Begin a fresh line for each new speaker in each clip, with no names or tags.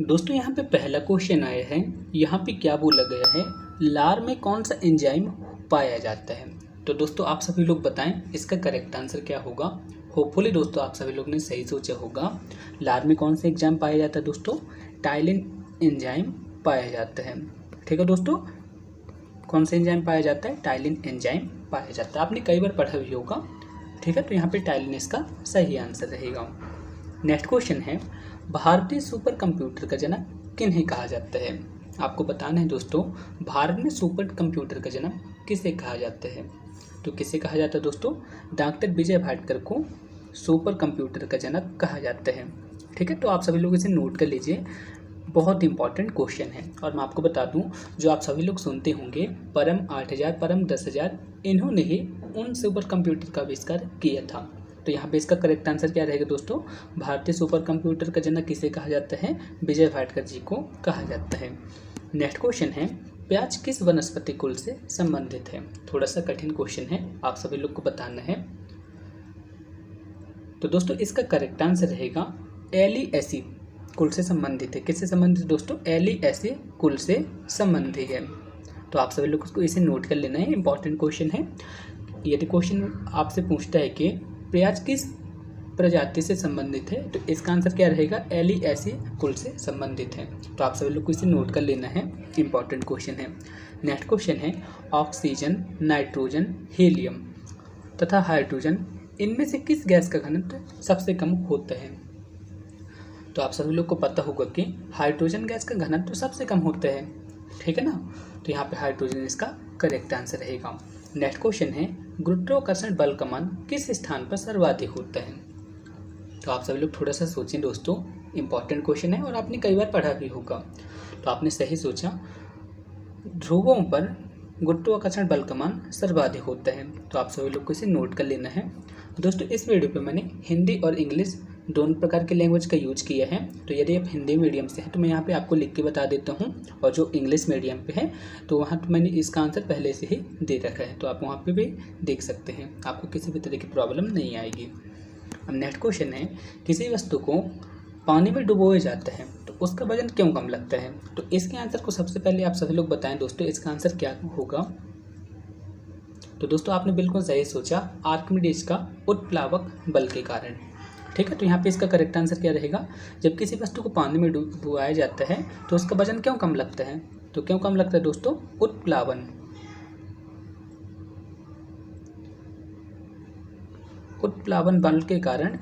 दोस्तों यहाँ पे पहला क्वेश्चन आया है। यहाँ पे क्या बोला गया है, लार में कौन सा एंजाइम पाया जाता है। तो दोस्तों आप सभी लोग बताएं इसका करेक्ट आंसर क्या होगा। होपफुली दोस्तों आप सभी लोग ने सही सोचा होगा। लार में कौन सा एंजाइम पाया जाता है दोस्तों, टाइलिन एंजाइम पाया जाता है। ठीक है दोस्तों, कौन सा एंजाइम पाया जाता है, टाइलिन एंजाइम पाया जाता है। आपने कई बार पढ़ा भी होगा। ठीक है, तो यहाँ पे टाइलिन इसका सही आंसर रहेगा। नेक्स्ट क्वेश्चन है, भारतीय सुपर कंप्यूटर का जनक किन्हें कहा जाता है। आपको बताना है दोस्तों, भारत में सुपर कंप्यूटर का जनक किसे कहा जाता है। तो किसे कहा जाता है दोस्तों, डॉक्टर विजय भाटकर को सुपर कंप्यूटर का जनक कहा जाता है। ठीक है, तो आप सभी लोग इसे नोट कर लीजिए, बहुत इंपॉर्टेंट क्वेश्चन है। और मैं आपको बता दूं, जो आप सभी लोग सुनते होंगे परम 8000, परम 10,000, इन्होंने ही उन सुपर कंप्यूटर का आविष्कार किया था। तो यहाँ पे इसका करेक्ट आंसर क्या रहेगा दोस्तों, भारतीय सुपर कंप्यूटर का जनक किसे कहा जाता है, विजय भाटकर जी को कहा जाता है। नेक्स्ट क्वेश्चन है, प्याज किस वनस्पति कुल से संबंधित है। थोड़ा सा कठिन क्वेश्चन है, आप सभी लोग को बताना है। तो दोस्तों इसका करेक्ट आंसर रहेगा एलिएसी कुल से संबंधित है। किससे संबंधित दोस्तों, एलिएसी कुल से संबंधित है। तो आप सभी लोग को इसे नोट कर लेना है, इंपॉर्टेंट क्वेश्चन है। यदि क्वेश्चन आपसे पूछता है कि प्याज किस प्रजाति से संबंधित है, तो इसका आंसर क्या रहेगा, एलिएसी कुल से संबंधित है। तो आप सभी लोग को इसे नोट कर लेना है, इंपॉर्टेंट क्वेश्चन है। नेक्स्ट क्वेश्चन है, ऑक्सीजन, नाइट्रोजन, हीलियम तथा हाइड्रोजन, इनमें से किस गैस का घनत्व सबसे कम होता है। तो आप सभी लोग को पता होगा कि हाइड्रोजन गैस का घनत्व सबसे कम होता है। ठीक है ना, तो यहाँ पे हाइड्रोजन इसका करेक्ट आंसर रहेगा। नेक्स्ट क्वेश्चन है, गुरुत्वाकर्षण बल का मान किस स्थान पर सर्वाधिक होता है। तो आप सभी लोग थोड़ा सा सोचें दोस्तों, इंपॉर्टेंट क्वेश्चन है और आपने कई बार पढ़ा भी होगा। तो आपने सही सोचा, ध्रुवों पर गुरुत्वाकर्षण बल का मान सर्वाधिक होता है। तो आप सभी लोग को इसे नोट कर लेना है। दोस्तों इस वीडियो पे मैंने हिंदी और इंग्लिश दोनों प्रकार के लैंग्वेज का यूज किया है। तो यदि आप हिंदी मीडियम से हैं तो मैं यहाँ पे आपको लिख के बता देता हूँ, और जो इंग्लिश मीडियम पे है तो वहाँ पे मैंने इसका आंसर पहले से ही दे रखा है, तो आप वहाँ पे भी देख सकते हैं, आपको किसी भी तरह की प्रॉब्लम नहीं आएगी। अब नेक्स्ट क्वेश्चन है, किसी वस्तु को पानी में डुबोया जाता है तो उसका वजन क्यों कम लगता है। तो इसके आंसर को सबसे पहले आप सभी लोग बताएं दोस्तों, इसका आंसर क्या होगा। तो दोस्तों आपने बिल्कुल सही सोचा, आर्किमिडीज का उत्प्लावक बल के कारण। ठीक है, तो यहाँ पे इसका करेक्ट आंसर क्या रहेगा, जब किसी वस्तु को पानी में डुबाया जाता है तो उसका वजन क्यों कम लगता है। तो क्यों कम लगता है दोस्तों, उत्प्लावन बल के कारण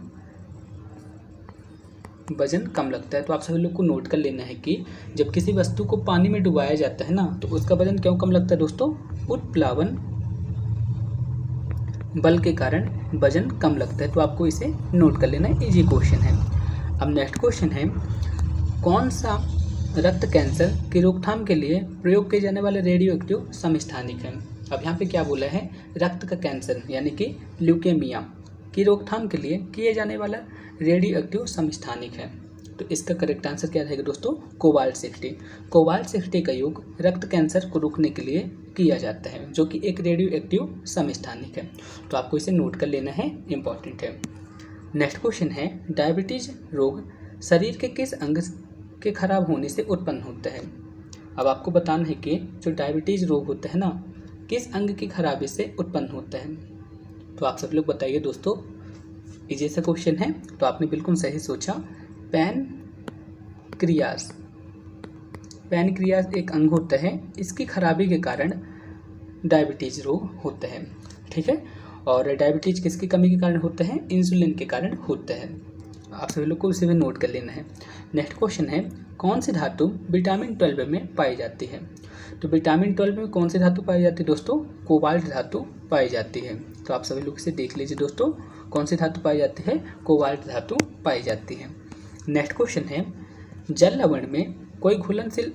वजन कम लगता है। तो आप सभी लोग को नोट कर लेना है कि जब किसी वस्तु को पानी में डुबाया जाता है ना, तो उसका वजन क्यों कम लगता है दोस्तों, उत्प्लावन बल के कारण वजन कम लगता है। तो आपको इसे नोट कर लेना है, इजी क्वेश्चन है। अब नेक्स्ट क्वेश्चन है, कौन सा रक्त कैंसर की रोकथाम के लिए प्रयोग किए जाने वाले रेडियो एक्टिव समस्थानिक है। अब यहाँ पे क्या बोला है, रक्त का कैंसर यानी कि ल्यूकेमिया की रोकथाम के लिए किए जाने वाला रेडियो एक्टिव समस्थानिक है। तो इसका करेक्ट आंसर क्या रहेगा दोस्तों, कोबाल्ट 60। कोबाल्ट 60 का योग रक्त कैंसर को रोकने के लिए किया जाता है, जो कि एक रेडियो एक्टिव समस्थानिक है। तो आपको इसे नोट कर लेना है, इंपॉर्टेंट है। नेक्स्ट क्वेश्चन है, डायबिटीज रोग शरीर के किस अंग के खराब होने से उत्पन्न होता है। अब आपको बताना है कि जो डायबिटीज रोग होता है ना, किस अंग की खराबी से उत्पन्न होता है। तो आप सब लोग बताइए दोस्तों, इजी सा क्वेश्चन है। तो आपने बिल्कुल सही सोचा, पैनक्रियाज एक अंग होता है, इसकी खराबी के कारण डायबिटीज रोग होता है। ठीक है, और डायबिटीज किसकी कमी के कारण होता है, इंसुलिन के कारण होता है। आप सभी लोग को इसे भी नोट कर लेना है। नेक्स्ट क्वेश्चन है, कौन सी धातु विटामिन 12 में पाई जाती है। तो विटामिन 12 में कौन सी धातु पाई जाती है दोस्तों, कोबाल्ट धातु पाई जाती है। तो आप सभी लोग इसे देख लीजिए दोस्तों, कौन सी धातु पाई जाती है, कोबाल्ट धातु पाई जाती है। नेक्स्ट क्वेश्चन है, जल लवण में कोई घुलनशील,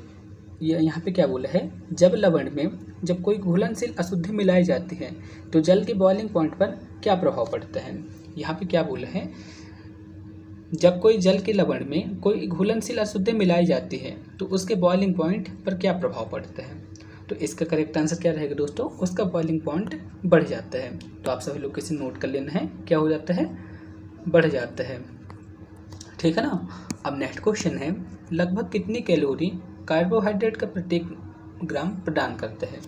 यहाँ पे क्या बोला है, जब लवण में जब कोई घुलनशील अशुद्धि मिलाई जाती है तो जल के बॉइलिंग पॉइंट पर क्या प्रभाव पड़ता है। यहाँ पे क्या बोला है, जब कोई जल के लवण में कोई घुलनशील अशुद्धि मिलाई जाती है तो उसके बॉइलिंग पॉइंट पर क्या प्रभाव पड़ता है। तो इसका करेक्ट आंसर क्या रहेगा दोस्तों, उसका बॉइलिंग पॉइंट बढ़ जाता है। तो आप सभी लोग इसे नोट कर लेना है, क्या हो जाता है, बढ़ जाता है। ठीक है ना। अब नेक्स्ट क्वेश्चन है, लगभग कितनी कैलोरी कार्बोहाइड्रेट का प्रत्येक ग्राम प्रदान करता है।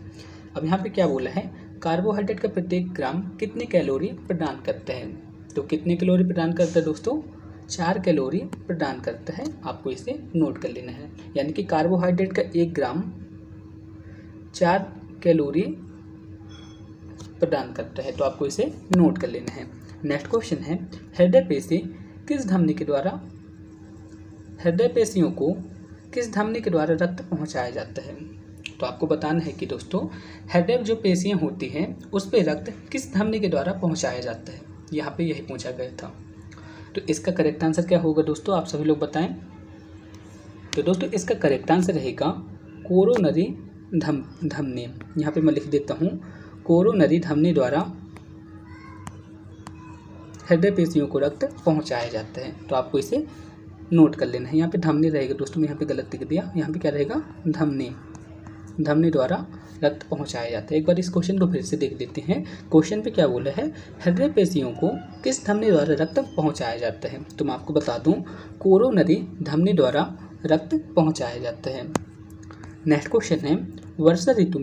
अब यहाँ पे क्या बोला है, कार्बोहाइड्रेट का प्रत्येक ग्राम कितनी कैलोरी प्रदान करता है। तो कितनी कैलोरी प्रदान करता है दोस्तों, 4 कैलोरी प्रदान करता है। आपको इसे नोट कर लेना है, यानी कि कार्बोहाइड्रेट का 1 ग्राम 4 कैलोरी प्रदान करता है। तो आपको इसे नोट कर लेना है। नेक्स्ट क्वेश्चन है, हृदय पेशियों को किस धमनी के द्वारा रक्त पहुंचाया जाता है। तो आपको बताना है कि दोस्तों हृदय जो पेशियां होती हैं उस पे रक्त किस धमनी के द्वारा पहुंचाया जाता है, यहाँ पे यही पूछा गया था। तो इसका करेक्ट आंसर क्या होगा दोस्तों, आप सभी लोग बताएं। तो दोस्तों इसका करेक्ट आंसर रहेगा कोरोनरी धमनी। यहाँ पे मैं लिख देता हूँ, कोरोनरी धमनी द्वारा हृदय पेशियों को रक्त पहुंचाया जाता है। तो आपको इसे नोट कर लेना है। यहाँ पे धमनी रहेगा दोस्तों, मैं यहाँ पे गलत लिख दिया, यहाँ पे क्या रहेगा, धमनी द्वारा रक्त पहुंचाया जाता है। एक बार इस क्वेश्चन को फिर से देख लेते हैं। क्वेश्चन पे क्या बोला है, हृदय पेशियों को किस धमनी द्वारा रक्त पहुंचाया जाता है। तो मैं आपको बता दूं, कोरोनरी धमनी द्वारा रक्त पहुंचाया जाता है। नेक्स्ट क्वेश्चन है, वर्षा ऋतु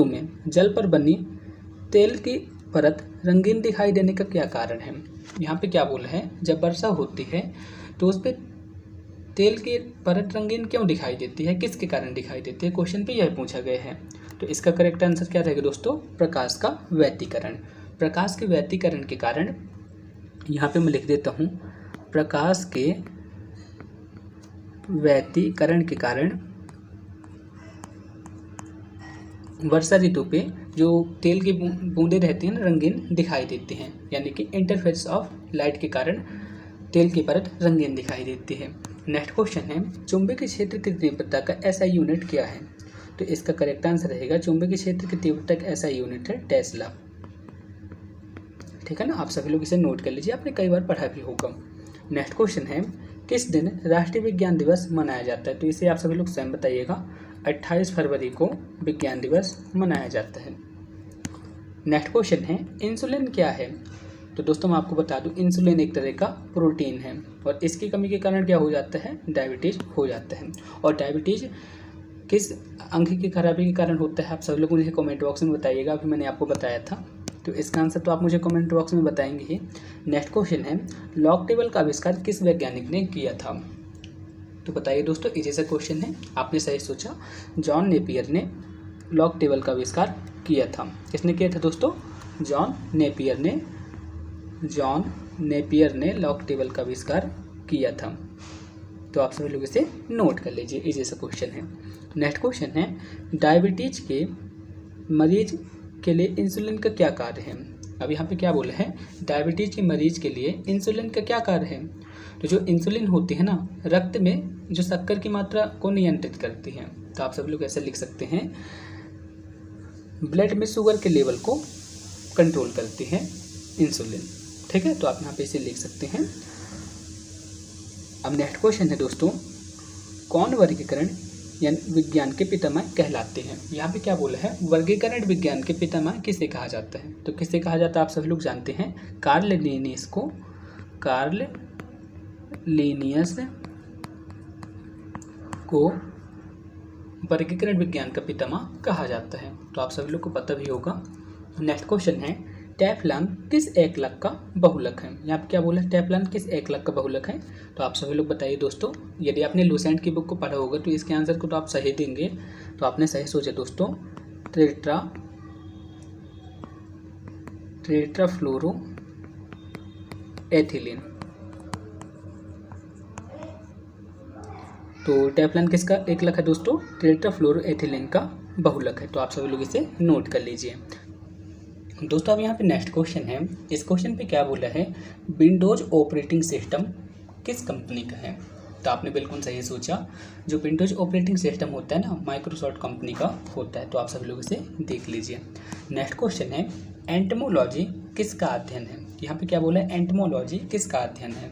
में जल पर बनी तेल की परत रंगीन दिखाई देने का क्या कारण है। यहाँ पे क्या बोला है, जब वर्षा होती है तो उस पर तेल की परत रंगीन क्यों दिखाई देती है, किसके कारण दिखाई देती है, क्वेश्चन पे यह पूछा गया है। तो इसका करेक्ट आंसर क्या रहेगा दोस्तों, प्रकाश का व्यतिकरण। प्रकाश के व्यतिकरण के कारण, यहाँ पे मैं लिख देता हूँ, प्रकाश के व्यतिकरण के कारण वर्षा ऋतु पे जो तेल की बूंदें रहती हैं ना, रंगीन दिखाई देती हैं, यानी कि इंटरफेरेंस ऑफ लाइट के कारण तेल की परत रंगीन दिखाई देती है। नेक्स्ट क्वेश्चन है, चुंबकीय क्षेत्र की तीव्रता का ऐसा यूनिट क्या है। तो इसका करेक्ट आंसर रहेगा, चुंबकीय क्षेत्र की तीव्रता का ऐसा यूनिट है टेस्ला। ठीक है ना, आप सभी लोग इसे नोट कर लीजिए, आपने कई बार पढ़ा भी होगा। नेक्स्ट क्वेश्चन है, किस दिन राष्ट्रीय विज्ञान दिवस मनाया जाता है। तो इसे आप सभी लोग स्वयं बताइएगा। 28 फरवरी को विज्ञान दिवस मनाया जाता है। नेक्स्ट क्वेश्चन है, इंसुलिन क्या है। तो दोस्तों मैं आपको बता दूं, इंसुलिन एक तरह का प्रोटीन है और इसकी कमी के कारण क्या हो जाता है, डायबिटीज हो जाता है। और डायबिटीज किस अंग की खराबी के कारण होता है, आप सब लोग मुझे कमेंट बॉक्स में बताइएगा। अभी मैंने आपको बताया था, तो इसका आंसर तो आप मुझे कमेंट बॉक्स में बताएंगे ही। नेक्स्ट क्वेश्चन है, लॉग टेबल का आविष्कार किस वैज्ञानिक ने किया था। तो बताइए दोस्तों, इजी सा क्वेश्चन है, आपने सही सोचा। जॉन नेपियर ने लॉग टेबल का आविष्कार किया था। किसने किया था दोस्तों, जॉन नेपियर ने लॉग टेबल का आविष्कार किया था। तो आप सभी लोग इसे नोट कर लीजिए, इजी सा क्वेश्चन है। नेक्स्ट क्वेश्चन है, डायबिटीज के मरीज के लिए इंसुलिन का क्या कार्य है। अब यहाँ पे क्या बोला है, डायबिटीज के मरीज के लिए इंसुलिन का क्या कार्य है। तो जो इंसुलिन होती है ना, रक्त में जो शक्कर की मात्रा को नियंत्रित करती है। तो आप सभी लोग ऐसे लिख सकते हैं, ब्लड में शुगर के लेवल को कंट्रोल करती है इंसुलिन। ठीक है, तो आप यहाँ पे इसे लिख सकते हैं। अब नेक्स्ट क्वेश्चन है दोस्तों, कौन वर्गीकरण यानी विज्ञान के पितामह कहलाते हैं। यहाँ पे क्या बोला है, वर्गीकरण विज्ञान के पितामह किसे कहा जाता है। तो किसे कहा जाता है आप सभी लोग जानते हैं, कार्ल लिनियस को वर्गीकरण विज्ञान का पितामह कहा जाता है। तो आप सभी लोग को पता भी होगा। नेक्स्ट क्वेश्चन है, टेफ्लॉन किस एकलक का बहुलक है। यहाँ पे क्या बोला है, टेफ्लॉन किस एकलक का बहुलक है। तो आप सभी लोग बताइए दोस्तों। यदि आपने लुसेंट की बुक को पढ़ा होगा तो इसके आंसर को तो आप सही देंगे। तो आपने सही सोचा दोस्तों, टेट्राफ्लोरो एथिलीन। तो टेफ्लॉन किसका एकलक है दोस्तों, टेट्राफ्लोरो एथिलीन का बहुलक है। तो आप सभी लोग इसे नोट कर लीजिए दोस्तों। अब यहाँ पे नेक्स्ट क्वेश्चन है, इस क्वेश्चन पे क्या बोला है, विंडोज ऑपरेटिंग सिस्टम किस कंपनी का है। तो आपने बिल्कुल सही सोचा, जो विंडोज ऑपरेटिंग सिस्टम होता है ना, माइक्रोसॉफ्ट कंपनी का होता है। तो आप सभी लोग इसे देख लीजिए। नेक्स्ट क्वेश्चन है, एंटमोलॉजी किसका अध्ययन है। यहाँ पे क्या बोला है, एंटमोलॉजी किसका अध्ययन है।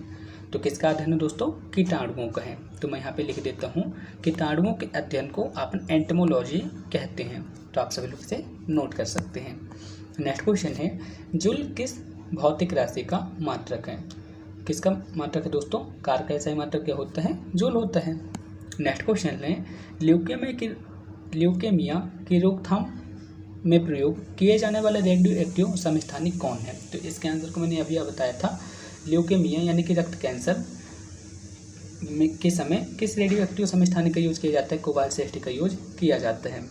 तो किसका अध्ययन है दोस्तों, कीटाणुओं का है। तो मैं यहाँ पे लिख देता हूँ, कीटाणुओं के अध्ययन को आप एंटमोलॉजी कहते हैं। तो आप सभी लोग इसे नोट कर सकते हैं। नेक्स्ट क्वेश्चन है, जूल किस भौतिक राशि का मात्रक है। किसका मात्रक है दोस्तों? कार का SI मात्रक क्या होता है? जूल होता है। नेक्स्ट क्वेश्चन है, ल्यूकेमिया की रोकथाम में प्रयोग किए जाने वाले रेडियो एक्टिव समस्थानिक कौन है? तो इसके आंसर को मैंने अभी बताया था। ल्यूकेमिया यानी कि रक्त कैंसर के समय किस रेडियो एक्टिव समस्थानिक का यूज किया जाता है? कोबाल्ट 60 का यूज किया जाता है।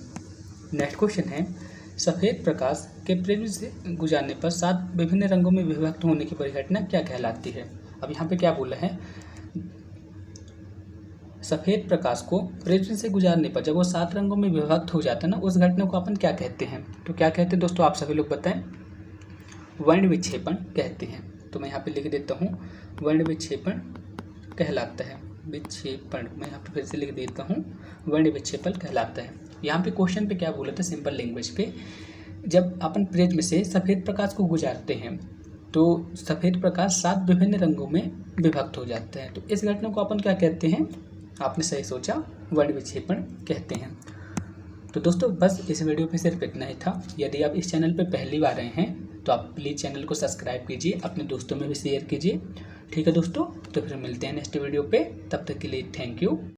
नेक्स्ट क्वेश्चन है, सफ़ेद प्रकाश के प्रिज्म से गुजारने पर 7 विभिन्न रंगों में विभक्त होने की परिघटना क्या कहलाती है? अब यहाँ पे क्या बोला है, सफ़ेद प्रकाश को प्रिज्म से गुजारने पर जब वो 7 रंगों में विभक्त हो जाता है ना, उस घटना को अपन क्या कहते हैं? तो क्या कहते हैं दोस्तों, आप सभी लोग बताएं। वर्ण विक्षेपण कहते हैं। तो मैं यहाँ पे लिख देता हूँ, वर्ण विक्षेपण कहलाता है। विक्षेपण मैं यहाँ पे फिर से लिख देता हूँ, वर्ण विक्षेपण कहलाता है। यहाँ पे क्वेश्चन पे क्या बोला था, सिंपल लैंग्वेज पे, जब अपन प्रिज्म से सफ़ेद प्रकाश को गुजारते हैं तो सफ़ेद प्रकाश 7 विभिन्न रंगों में विभक्त हो जाता है। तो इस घटना को अपन क्या कहते हैं? आपने सही सोचा, वर्ण विक्षेपण कहते हैं। तो दोस्तों बस इस वीडियो पे सिर्फ इतना ही था। यदि आप इस चैनल पे पहली बार आए हैं तो आप प्लीज़ चैनल को सब्सक्राइब कीजिए, अपने दोस्तों में भी शेयर कीजिए। ठीक है दोस्तों, तो फिर मिलते हैं नेक्स्ट वीडियो पे। तब तक के लिए थैंक यू।